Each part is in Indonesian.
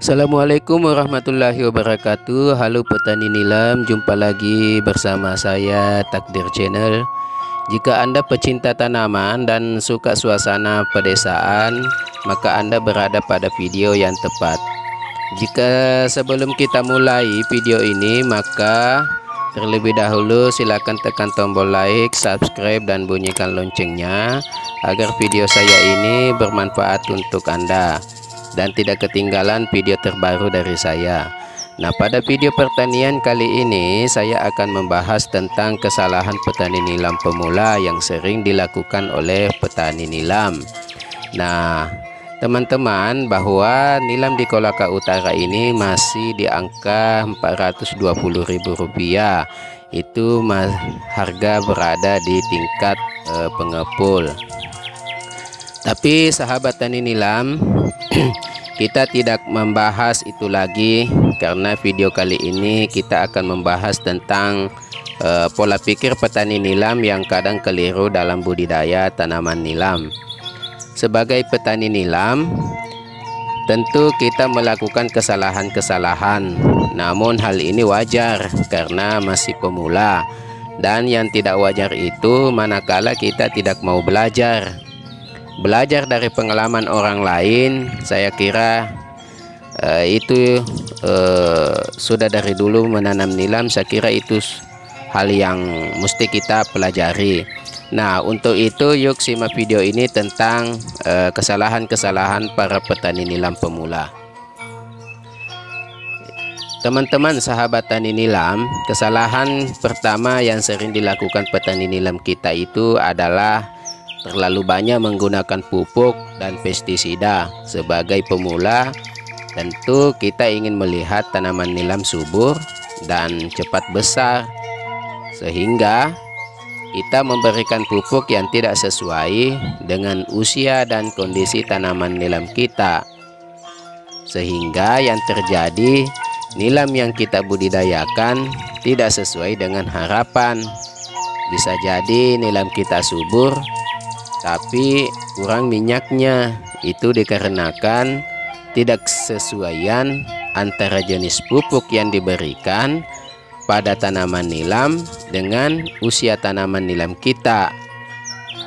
Assalamualaikum warahmatullahi wabarakatuh. Halo petani nilam, jumpa lagi bersama saya Takdir Channel. Jika Anda pecinta tanaman dan suka suasana pedesaan, maka Anda berada pada video yang tepat. Jika sebelum kita mulai video ini, maka terlebih dahulu silakan tekan tombol like, subscribe, dan bunyikan loncengnya agar video saya ini bermanfaat untuk Anda dan tidak ketinggalan video terbaru dari saya. Nah, pada video pertanian kali ini saya akan membahas tentang kesalahan petani nilam pemula yang sering dilakukan oleh petani nilam. Nah, teman-teman, bahwa nilam di Kolaka Utara ini masih di angka Rp420.000. Itu harga berada di tingkat pengepul. Tapi sahabat tani nilam, kita tidak membahas itu lagi, karena video kali ini kita akan membahas tentang pola pikir petani nilam yang kadang keliru dalam budidaya tanaman nilam. Sebagai petani nilam, tentu kita melakukan kesalahan-kesalahan, namun hal ini wajar karena masih pemula, dan yang tidak wajar itu manakala kita tidak mau belajar dari pengalaman orang lain. Saya kira itu sudah dari dulu menanam nilam, saya kira itu hal yang mesti kita pelajari. Nah, untuk itu yuk simak video ini tentang kesalahan-kesalahan para petani nilam pemula. Teman-teman sahabat tani nilam, kesalahan pertama yang sering dilakukan petani nilam kita itu adalah terlalu banyak menggunakan pupuk dan pestisida. Sebagai pemula, tentu kita ingin melihat tanaman nilam subur dan cepat besar, sehingga kita memberikan pupuk yang tidak sesuai dengan usia dan kondisi tanaman nilam kita, sehingga yang terjadi, nilam yang kita budidayakan tidak sesuai dengan harapan. Bisa jadi nilam kita subur tapi kurang minyaknya. Itu dikarenakan tidak sesuaian antara jenis pupuk yang diberikan pada tanaman nilam dengan usia tanaman nilam kita.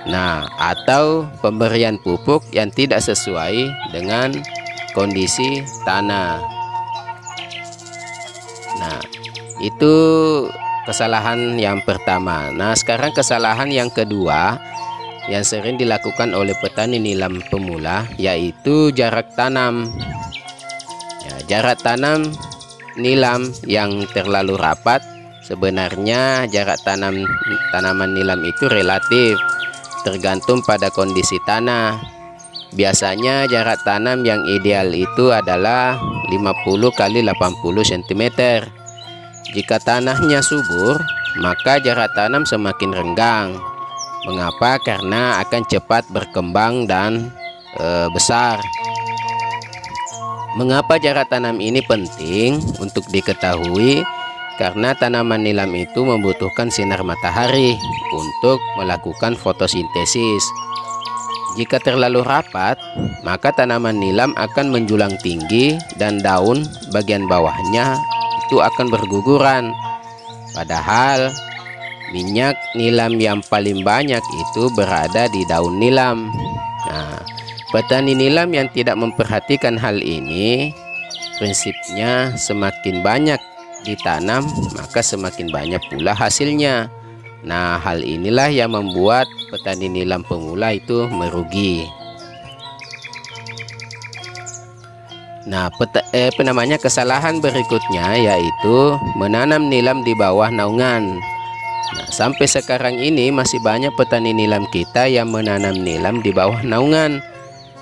Nah, atau pemberian pupuk yang tidak sesuai dengan kondisi tanah. Nah, itu kesalahan yang pertama. Nah, sekarang kesalahan yang kedua yang sering dilakukan oleh petani nilam pemula, yaitu jarak tanam. Jarak tanam nilam yang terlalu rapat. Sebenarnya jarak tanaman nilam itu relatif, tergantung pada kondisi tanah. Biasanya jarak tanam yang ideal itu adalah 50 x 80 cm. Jika tanahnya subur, maka jarak tanam semakin renggang. Mengapa? Karena akan cepat berkembang dan besar. Mengapa jarak tanam ini penting untuk diketahui? Karena tanaman nilam itu membutuhkan sinar matahari untuk melakukan fotosintesis. Jika terlalu rapat, maka tanaman nilam akan menjulang tinggi dan daun bagian bawahnya itu akan berguguran. Padahal minyak nilam yang paling banyak itu berada di daun nilam. Nah, petani nilam yang tidak memperhatikan hal ini, prinsipnya semakin banyak ditanam, maka semakin banyak pula hasilnya. Nah, hal inilah yang membuat petani nilam pemula itu merugi. Nah, kesalahan berikutnya yaitu menanam nilam di bawah naungan. Nah, sampai sekarang ini masih banyak petani nilam kita yang menanam nilam di bawah naungan,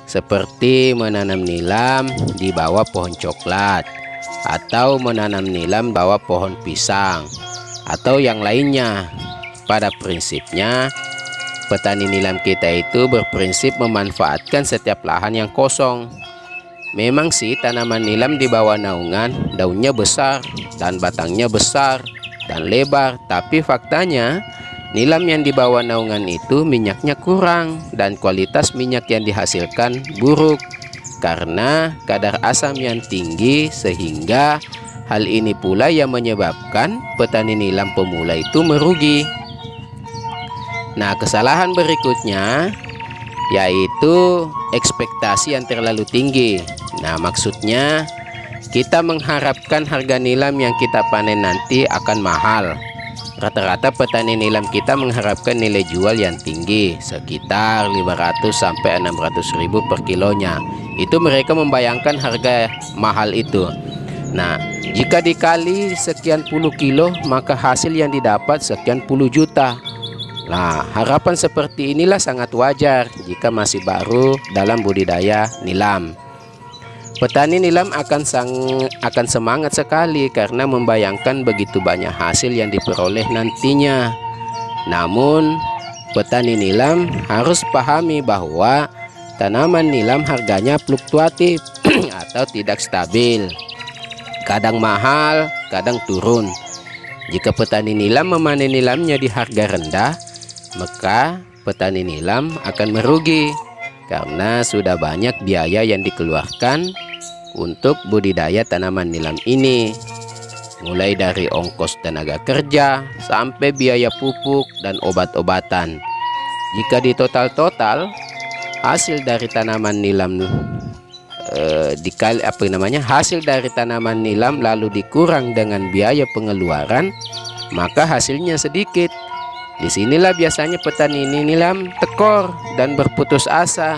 seperti menanam nilam di bawah pohon coklat, atau menanam nilam di bawah pohon pisang, atau yang lainnya. Pada prinsipnya, petani nilam kita itu berprinsip memanfaatkan setiap lahan yang kosong. Memang sih tanaman nilam di bawah naungan daunnya besar dan batangnya besar dan lebar, tapi faktanya nilam yang di bawah naungan itu minyaknya kurang dan kualitas minyak yang dihasilkan buruk. karena kadar asam yang tinggi, sehingga hal ini pula yang menyebabkan petani nilam pemula itu merugi. Nah, kesalahan berikutnya yaitu ekspektasi yang terlalu tinggi. Nah, maksudnya kita mengharapkan harga nilam yang kita panen nanti akan mahal. Rata-rata petani nilam kita mengharapkan nilai jual yang tinggi, sekitar 500 sampai 600 ribu per kilonya. Itu mereka membayangkan harga mahal itu. Nah, jika dikali sekian puluh kilo, maka hasil yang didapat sekian puluh juta. Nah, harapan seperti inilah sangat wajar jika masih baru dalam budidaya nilam. Petani nilam akan semangat sekali karena membayangkan begitu banyak hasil yang diperoleh nantinya. Namun, petani nilam harus pahami bahwa tanaman nilam harganya fluktuatif atau tidak stabil. Kadang mahal, kadang turun. Jika petani nilam memanen nilamnya di harga rendah, maka petani nilam akan merugi karena sudah banyak biaya yang dikeluarkan untuk budidaya tanaman nilam ini, mulai dari ongkos tenaga kerja sampai biaya pupuk dan obat-obatan. Jika di total hasil dari tanaman nilam hasil dari tanaman nilam lalu dikurang dengan biaya pengeluaran, maka hasilnya sedikit. Disinilah biasanya petani nilam tekor dan berputus asa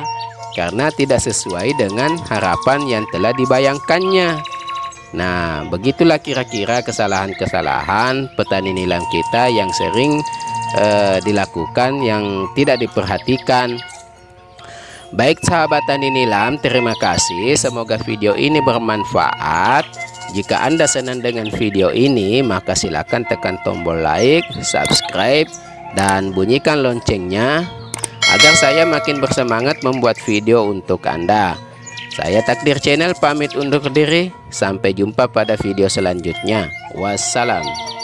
karena tidak sesuai dengan harapan yang telah dibayangkannya. Nah, begitulah kira-kira kesalahan-kesalahan petani nilam kita yang sering dilakukan, yang tidak diperhatikan. Baik sahabat tani nilam, terima kasih. Semoga video ini bermanfaat. Jika Anda senang dengan video ini, maka silakan tekan tombol like, subscribe, dan bunyikan loncengnya agar saya makin bersemangat membuat video untuk Anda. Saya Takdir Channel pamit undur diri. Sampai jumpa pada video selanjutnya. Wassalam.